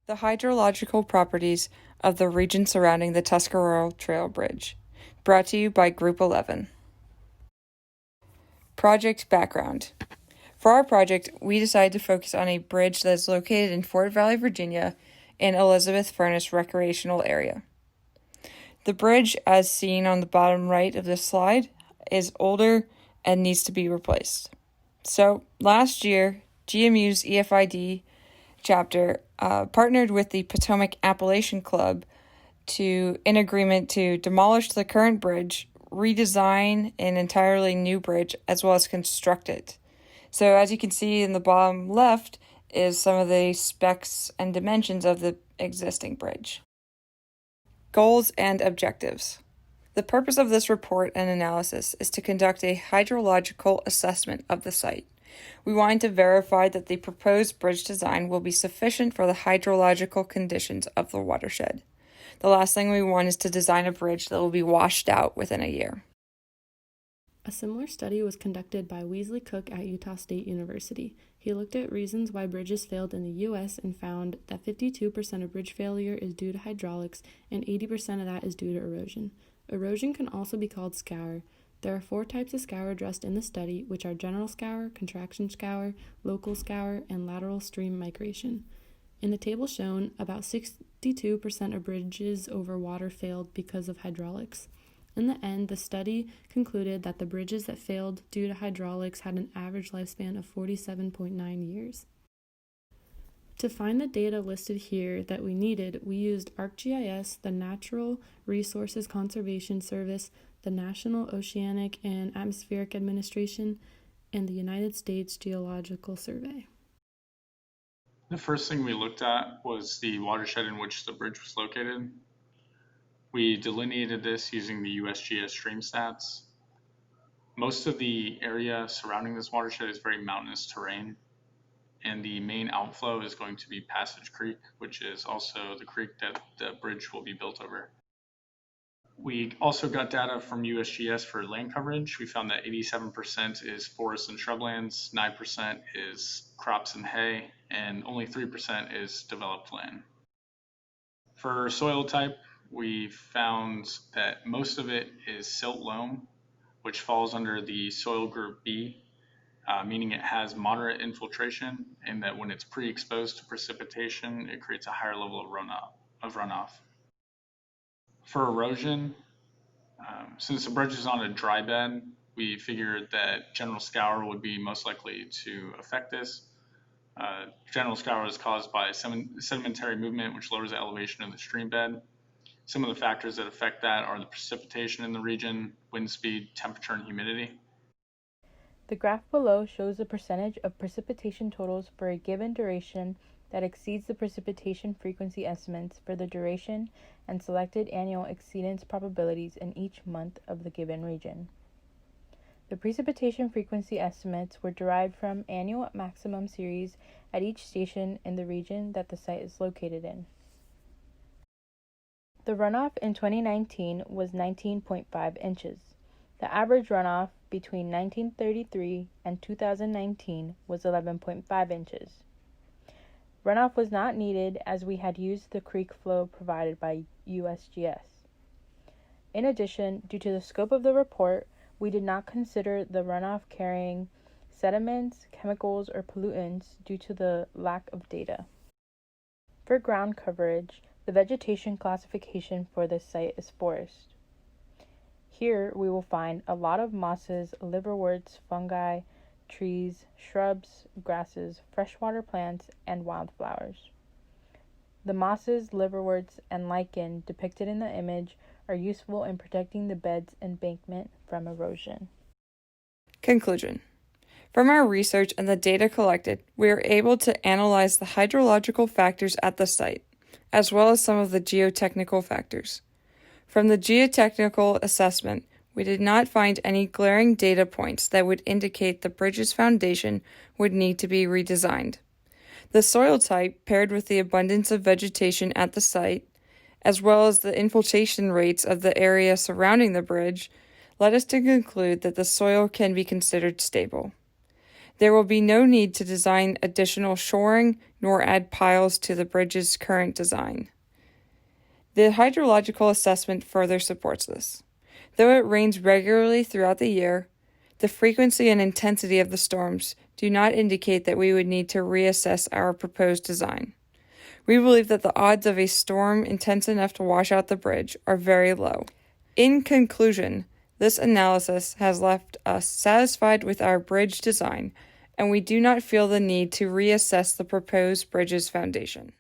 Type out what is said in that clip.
The hydrological properties of the region surrounding the Tuscarora Trail Bridge. Brought to you by Group 11. Project background. For our project, we decided to focus on a bridge that is located in Fort Valley, Virginia, in Elizabeth Furnace Recreational Area. The bridge, as seen on the bottom right of this slide, is older and needs to be replaced. So, last year, GMU's EFID chapter partnered with the Potomac Appalachian Club in agreement to demolish the current bridge, redesign an entirely new bridge, as well as construct it. So as you can see in the bottom left is some of the specs and dimensions of the existing bridge. Goals and objectives. The purpose of this report and analysis is to conduct a hydrological assessment of the site. We wanted to verify that the proposed bridge design will be sufficient for the hydrological conditions of the watershed. The last thing we want is to design a bridge that will be washed out within a year. A similar study was conducted by Wesley Cook at Utah State University. He looked at reasons why bridges failed in the U.S. and found that 52% of bridge failure is due to hydraulics and 80% of that is due to erosion. Erosion can also be called scour. There are 4 types of scour addressed in the study, which are general scour, contraction scour, local scour, and lateral stream migration. In the table shown, about 62% of bridges over water failed because of hydraulics. In the end, the study concluded that the bridges that failed due to hydraulics had an average lifespan of 47.9 years. To find the data listed here that we needed, we used ArcGIS, the Natural Resources Conservation Service, the National Oceanic and Atmospheric Administration, and the United States Geological Survey. The first thing we looked at was the watershed in which the bridge was located. We delineated this using the USGS stream stats. Most of the area surrounding this watershed is very mountainous terrain, and the main outflow is going to be Passage Creek, which is also the creek that the bridge will be built over. We also got data from USGS for land coverage. We found that 87% is forests and shrublands, 9% is crops and hay, and only 3% is developed land. For soil type, we found that most of it is silt loam, which falls under the soil group B, meaning it has moderate infiltration, and that when it's pre-exposed to precipitation, it creates a higher level of runoff. For erosion, since the bridge is on a dry bed, we figured that general scour would be most likely to affect this. General scour is caused by sedimentary movement, which lowers the elevation of the stream bed. Some of the factors that affect that are the precipitation in the region, wind speed, temperature, and humidity. The graph below shows the percentage of precipitation totals for a given duration that exceeds the precipitation frequency estimates for the duration and selected annual exceedance probabilities in each month of the given region. The precipitation frequency estimates were derived from annual maximum series at each station in the region that the site is located in. The runoff in 2019 was 19.5 inches. The average runoff between 1933 and 2019 was 11.5 inches. Runoff was not needed as we had used the creek flow provided by USGS. In addition, due to the scope of the report, we did not consider the runoff carrying sediments, chemicals, or pollutants due to the lack of data. For ground coverage, the vegetation classification for this site is forest. Here we will find a lot of mosses, liverworts, fungi, trees, shrubs, grasses, freshwater plants, and wildflowers. The mosses, liverworts, and lichen depicted in the image are useful in protecting the bed's embankment from erosion. Conclusion. From our research and the data collected, we are able to analyze the hydrological factors at the site, as well as some of the geotechnical factors. From the geotechnical assessment, we did not find any glaring data points that would indicate the bridge's foundation would need to be redesigned. The soil type, paired with the abundance of vegetation at the site, as well as the infiltration rates of the area surrounding the bridge, led us to conclude that the soil can be considered stable. There will be no need to design additional shoring nor add piles to the bridge's current design. The hydrological assessment further supports this. Though it rains regularly throughout the year, the frequency and intensity of the storms do not indicate that we would need to reassess our proposed design. We believe that the odds of a storm intense enough to wash out the bridge are very low. In conclusion, this analysis has left us satisfied with our bridge design, and we do not feel the need to reassess the proposed bridge's foundation.